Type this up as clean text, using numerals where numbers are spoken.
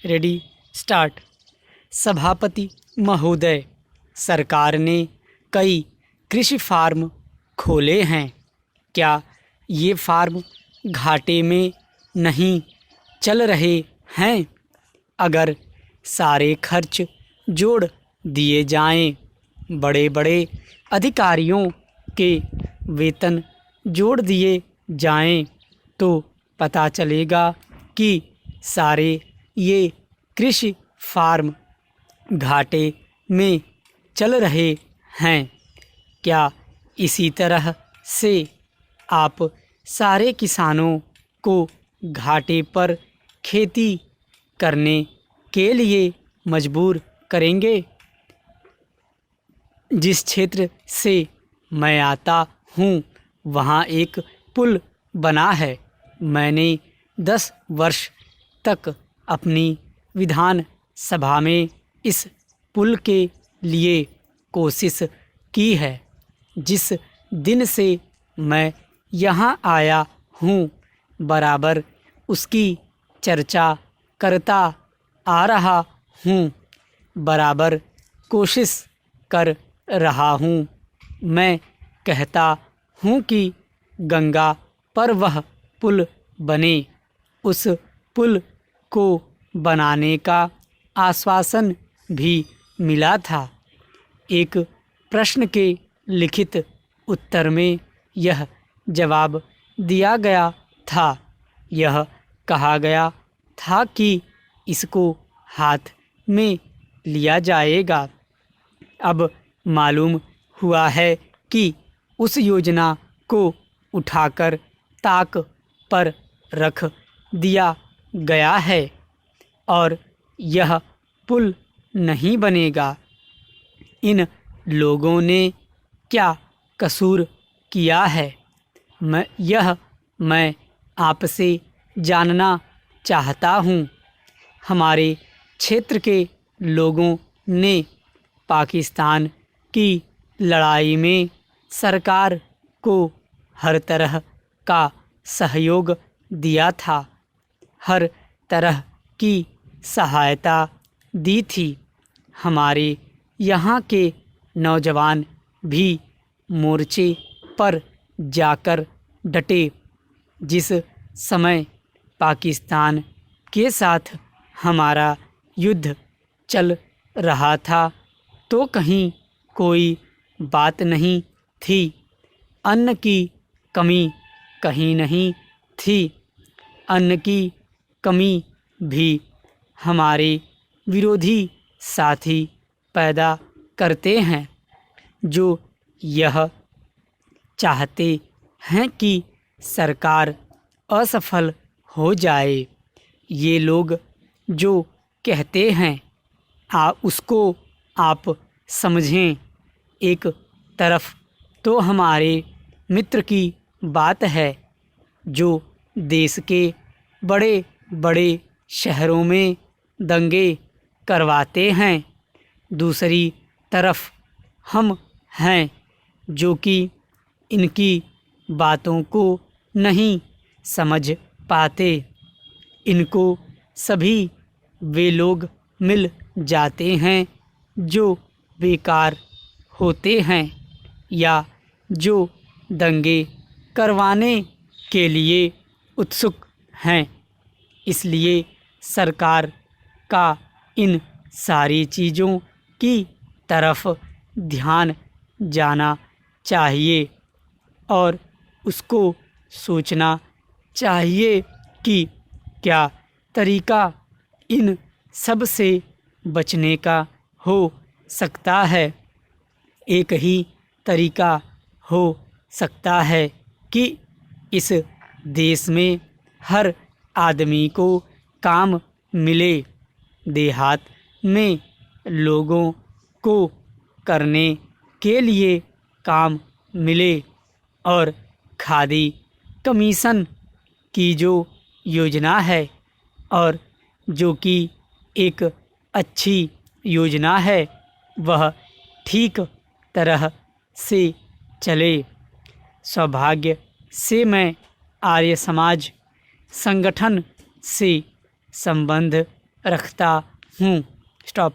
Ready start. सभापति महोदय, सरकार ने कई कृषि फार्म खोले हैं। क्या ये फार्म घाटे में नहीं चल रहे हैं? अगर सारे खर्च जोड़ दिए जाएं, बड़े बड़े अधिकारियों के वेतन जोड़ दिए जाएं, तो पता चलेगा कि सारे ये कृषि फार्म घाटे में चल रहे हैं। क्या इसी तरह से आप सारे किसानों को घाटे पर खेती करने के लिए मजबूर करेंगे? जिस क्षेत्र से मैं आता हूँ वहाँ एक पुल बना है। मैंने 10 वर्ष तक अपनी विधान सभा में इस पुल के लिए कोशिश की है। जिस दिन से मैं यहाँ आया हूँ बराबर उसकी चर्चा करता आ रहा हूँ, बराबर कोशिश कर रहा हूँ। मैं कहता हूँ कि गंगा पर वह पुल बने। उस पुल को बनाने का आश्वासन भी मिला था। एक प्रश्न के लिखित उत्तर में यह जवाब दिया गया था। यह कहा गया था कि इसको हाथ में लिया जाएगा। अब मालूम हुआ है कि उस योजना को उठाकर ताक पर रख दिया गया है और यह पुल नहीं बनेगा। इन लोगों ने क्या कसूर किया है? मैं आपसे जानना चाहता हूँ। हमारे क्षेत्र के लोगों ने पाकिस्तान की लड़ाई में सरकार को हर तरह का सहयोग दिया था, हर तरह की सहायता दी थी। हमारे यहाँ के नौजवान भी मोर्चे पर जाकर डटे। जिस समय पाकिस्तान के साथ हमारा युद्ध चल रहा था तो कहीं कोई बात नहीं थी। अन्न की कमी कहीं नहीं थी। अन्न की कमी भी हमारे विरोधी साथी पैदा करते हैं, जो यह चाहते हैं कि सरकार असफल हो जाए। ये लोग जो कहते हैं उसको आप समझें। एक तरफ तो हमारे मित्र की बात है जो देश के बड़े बड़े शहरों में दंगे करवाते हैं। दूसरी तरफ हम हैं जो कि इनकी बातों को नहीं समझ पाते। इनको सभी वे लोग मिल जाते हैं जो बेकार होते हैं या जो दंगे करवाने के लिए उत्सुक हैं। इसलिए सरकार का इन सारी चीज़ों की तरफ ध्यान जाना चाहिए और उसको सोचना चाहिए कि क्या तरीका इन सब से बचने का हो सकता है। एक ही तरीका हो सकता है कि इस देश में हर आदमी को काम मिले, देहात में लोगों को करने के लिए काम मिले और खादी कमीशन की जो योजना है और जो कि एक अच्छी योजना है वह ठीक तरह से चले। सौभाग्य से मैं आर्य समाज संगठन से संबंध रखता हूँ। स्टॉप।